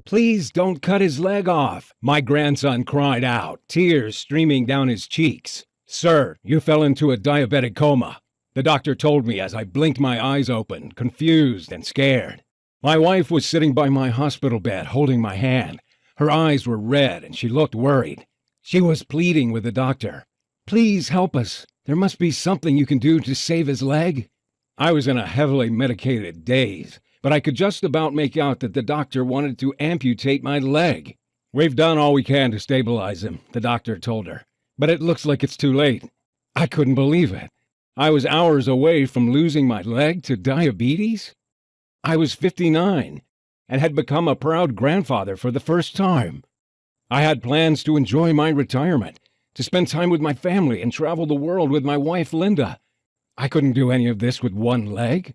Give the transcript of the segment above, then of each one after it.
Please don't cut his leg off, my grandson cried out, tears streaming down his cheeks. Sir, you fell into a diabetic coma, the doctor told me as I blinked my eyes open, confused and scared. My wife was sitting by my hospital bed, holding my hand. Her eyes were red and she looked worried. She was pleading with the doctor. Please help us. There must be something you can do to save his leg. I was in a heavily medicated daze, but I could just about make out that the doctor wanted to amputate my leg. We've done all we can to stabilize him, the doctor told her, but it looks like it's too late. I couldn't believe it. I was hours away from losing my leg to diabetes. I was 59 and had become a proud grandfather for the first time. I had plans to enjoy my retirement, to spend time with my family and travel the world with my wife, Linda. I couldn't do any of this with one leg.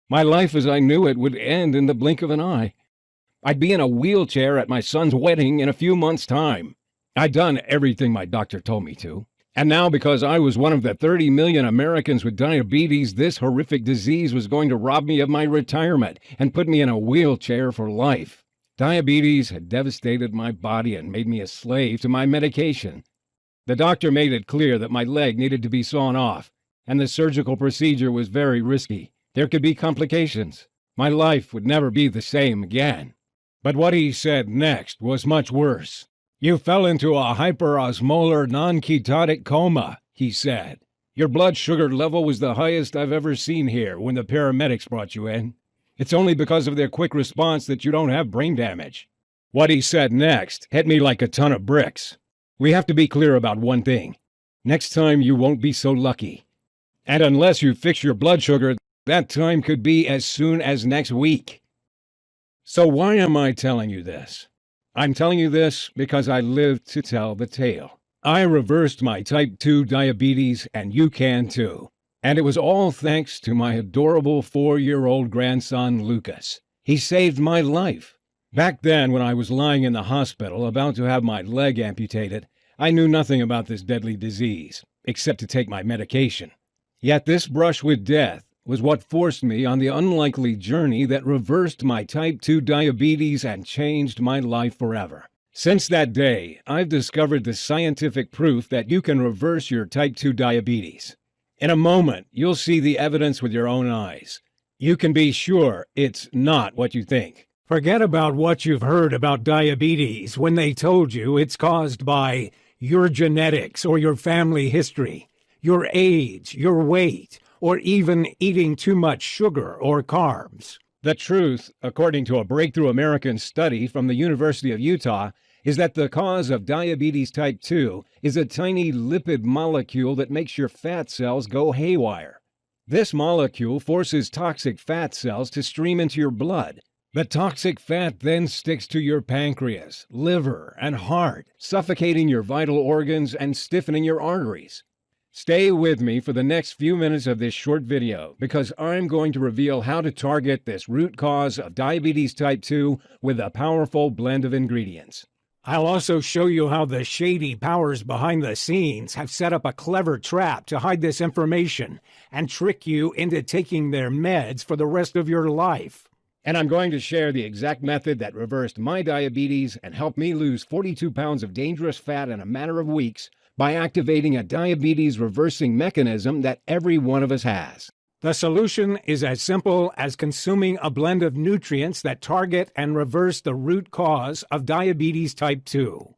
My life as I knew it would end in the blink of an eye. I'd be in a wheelchair at my son's wedding in a few months' time. I'd done everything my doctor told me to. And now, because I was one of the 30 million Americans with diabetes, this horrific disease was going to rob me of my retirement and put me in a wheelchair for life. Diabetes had devastated my body and made me a slave to my medication. The doctor made it clear that my leg needed to be sawn off, and the surgical procedure was very risky. There could be complications. My life would never be the same again. But what he said next was much worse. You fell into a hyperosmolar non-ketotic coma, he said. Your blood sugar level was the highest I've ever seen here when the paramedics brought you in. It's only because of their quick response that you don't have brain damage. What he said next hit me like a ton of bricks. We have to be clear about one thing. Next time you won't be so lucky. And unless you fix your blood sugar, that time could be as soon as next week. So why am I telling you this? I'm telling you this because I lived to tell the tale. I reversed my type 2 diabetes, and you can too. And it was all thanks to my adorable 4-year-old grandson, Lucas. He saved my life. Back then, when I was lying in the hospital about to have my leg amputated, I knew nothing about this deadly disease, except to take my medication. Yet this brush with death was what forced me on the unlikely journey that reversed my type 2 diabetes and changed my life forever. Since that day, I've discovered the scientific proof that you can reverse your type 2 diabetes. In a moment, you'll see the evidence with your own eyes. You can be sure it's not what you think. Forget about what you've heard about diabetes when they told you it's caused by your genetics or your family history, your age, your weight, or even eating too much sugar or carbs. The truth, according to a breakthrough American study from the University of Utah, is that the cause of diabetes type 2 is a tiny lipid molecule that makes your fat cells go haywire. This molecule forces toxic fat cells to stream into your blood. The toxic fat then sticks to your pancreas, liver, and heart, suffocating your vital organs and stiffening your arteries. Stay with me for the next few minutes of this short video because I'm going to reveal how to target this root cause of diabetes type 2 with a powerful blend of ingredients. I'll also show you how the shady powers behind the scenes have set up a clever trap to hide this information and trick you into taking their meds for the rest of your life. And I'm going to share the exact method that reversed my diabetes and helped me lose 42 pounds of dangerous fat in a matter of weeks by activating a diabetes reversing mechanism that every one of us has. The solution is as simple as consuming a blend of nutrients that target and reverse the root cause of diabetes type 2.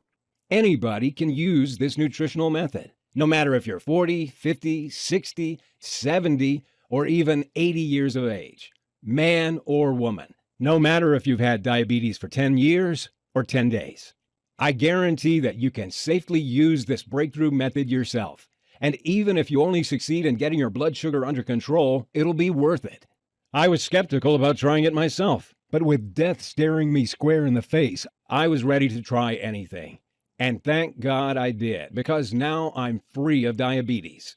Anybody can use this nutritional method, no matter if you're 40, 50, 60, 70, or even 80 years of age, man or woman, no matter if you've had diabetes for 10 years or 10 days. I guarantee that you can safely use this breakthrough method yourself. And even if you only succeed in getting your blood sugar under control, it'll be worth it. I was skeptical about trying it myself, but with death staring me square in the face, I was ready to try anything. And thank God I did, because now I'm free of diabetes.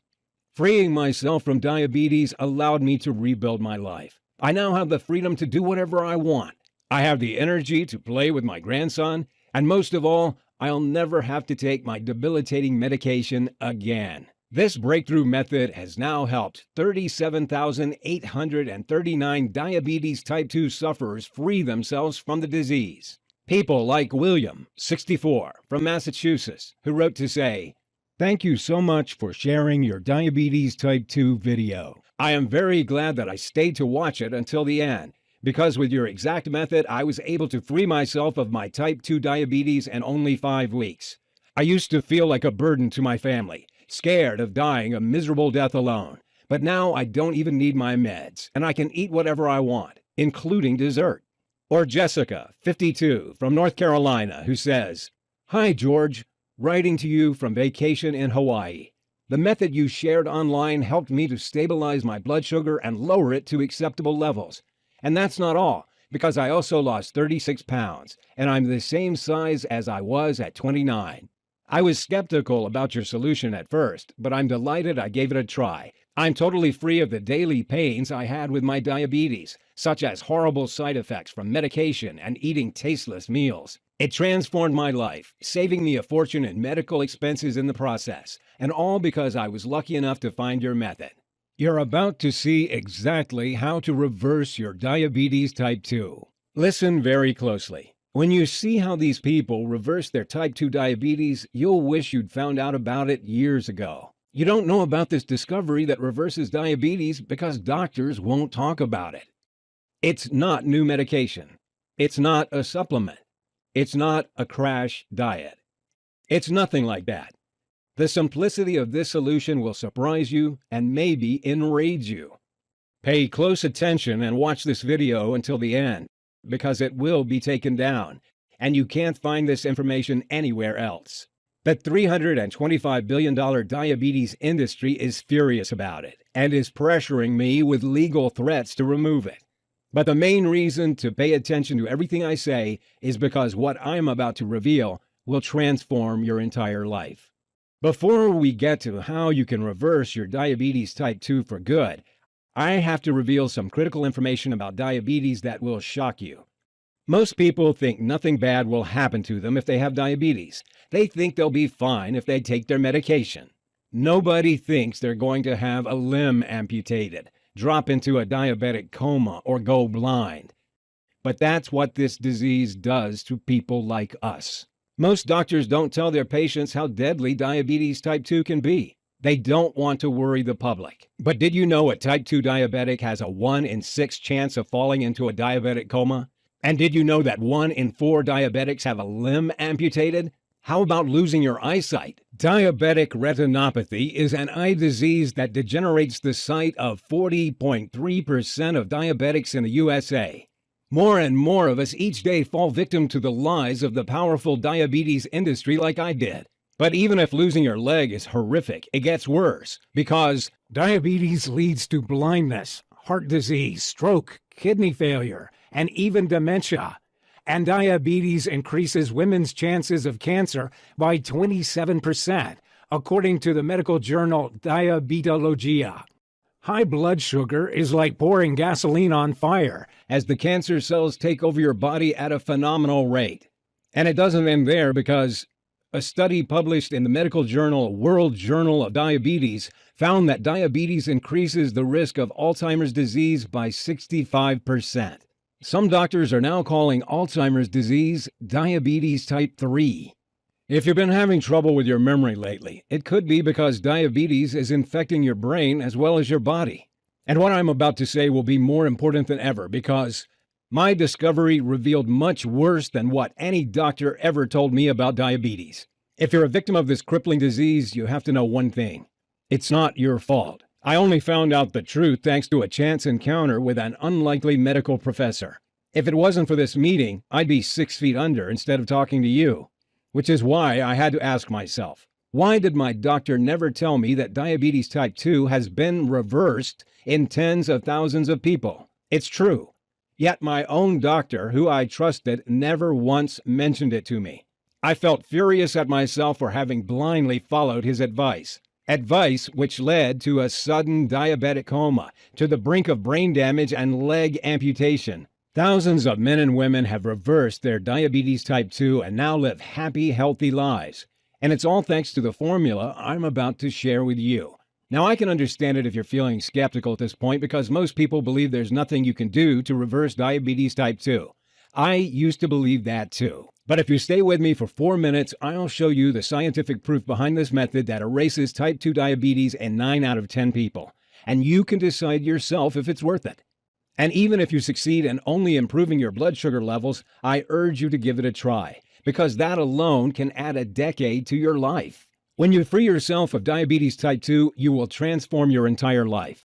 Freeing myself from diabetes allowed me to rebuild my life. I now have the freedom to do whatever I want. I have the energy to play with my grandson. And most of all, I'll never have to take my debilitating medication again. This breakthrough method has now helped 37,839 diabetes type 2 sufferers free themselves from the disease. People like William, 64, from Massachusetts, who wrote to say, "Thank you so much for sharing your diabetes type 2 video. I am very glad that I stayed to watch it until the end, because with your exact method, I was able to free myself of my type 2 diabetes in only 5 weeks. I used to feel like a burden to my family, scared of dying a miserable death alone. But now I don't even need my meds, and I can eat whatever I want, including dessert." Or Jessica, 52, from North Carolina, who says, "Hi, George. Writing to you from vacation in Hawaii. The method you shared online helped me to stabilize my blood sugar and lower it to acceptable levels. And that's not all, because I also lost 36 pounds, and I'm the same size as I was at 29. I was skeptical about your solution at first, but I'm delighted I gave it a try. I'm totally free of the daily pains I had with my diabetes, such as horrible side effects from medication and eating tasteless meals. It transformed my life, saving me a fortune in medical expenses in the process, and all because I was lucky enough to find your method." You're about to see exactly how to reverse your diabetes type 2. Listen very closely. When you see how these people reverse their type 2 diabetes, you'll wish you'd found out about it years ago. You don't know about this discovery that reverses diabetes because doctors won't talk about it. It's not new medication. It's not a supplement. It's not a crash diet. It's nothing like that. The simplicity of this solution will surprise you and maybe enrage you. Pay close attention and watch this video until the end, because it will be taken down, and you can't find this information anywhere else. The $325 billion diabetes industry is furious about it and is pressuring me with legal threats to remove it. But the main reason to pay attention to everything I say is because what I'm about to reveal will transform your entire life. Before we get to how you can reverse your diabetes type 2 for good, I have to reveal some critical information about diabetes that will shock you. Most people think nothing bad will happen to them if they have diabetes. They think they'll be fine if they take their medication. Nobody thinks they're going to have a limb amputated, drop into a diabetic coma, or go blind. But that's what this disease does to people like us. Most doctors don't tell their patients how deadly diabetes type 2 can be. They don't want to worry the public. But did you know a type 2 diabetic has a 1 in 6 chance of falling into a diabetic coma? And did you know that 1 in 4 diabetics have a limb amputated? How about losing your eyesight? Diabetic retinopathy is an eye disease that degenerates the sight of 40.3% of diabetics in the USA. More and more of us each day fall victim to the lies of the powerful diabetes industry like I did. But even if losing your leg is horrific, it gets worse, because diabetes leads to blindness, heart disease, stroke, kidney failure, and even dementia. And diabetes increases women's chances of cancer by 27%, according to the medical journal Diabetologia. High blood sugar is like pouring gasoline on fire, as the cancer cells take over your body at a phenomenal rate. And it doesn't end there, because a study published in the medical journal World Journal of Diabetes found that diabetes increases the risk of Alzheimer's disease by 65%. Some doctors are now calling Alzheimer's disease diabetes type 3. If you've been having trouble with your memory lately, it could be because diabetes is infecting your brain as well as your body. And what I'm about to say will be more important than ever, because my discovery revealed much worse than what any doctor ever told me about diabetes. If you're a victim of this crippling disease, you have to know one thing. It's not your fault. I only found out the truth thanks to a chance encounter with an unlikely medical professor. If it wasn't for this meeting, I'd be 6 feet under instead of talking to you. Which is why I had to ask myself, why did my doctor never tell me that diabetes type 2 has been reversed in tens of thousands of people? It's true. Yet my own doctor, who I trusted, never once mentioned it to me. I felt furious at myself for having blindly followed his advice. Advice which led to a sudden diabetic coma, to the brink of brain damage and leg amputation. Thousands of men and women have reversed their diabetes type 2 and now live happy, healthy lives. And it's all thanks to the formula I'm about to share with you. Now, I can understand it if you're feeling skeptical at this point, because most people believe there's nothing you can do to reverse diabetes type 2. I used to believe that too. But if you stay with me for 4 minutes, I'll show you the scientific proof behind this method that erases type 2 diabetes in 9 out of 10 people. And you can decide yourself if it's worth it. And even if you succeed in only improving your blood sugar levels, I urge you to give it a try, because that alone can add a decade to your life. When you free yourself of diabetes type 2, you will transform your entire life.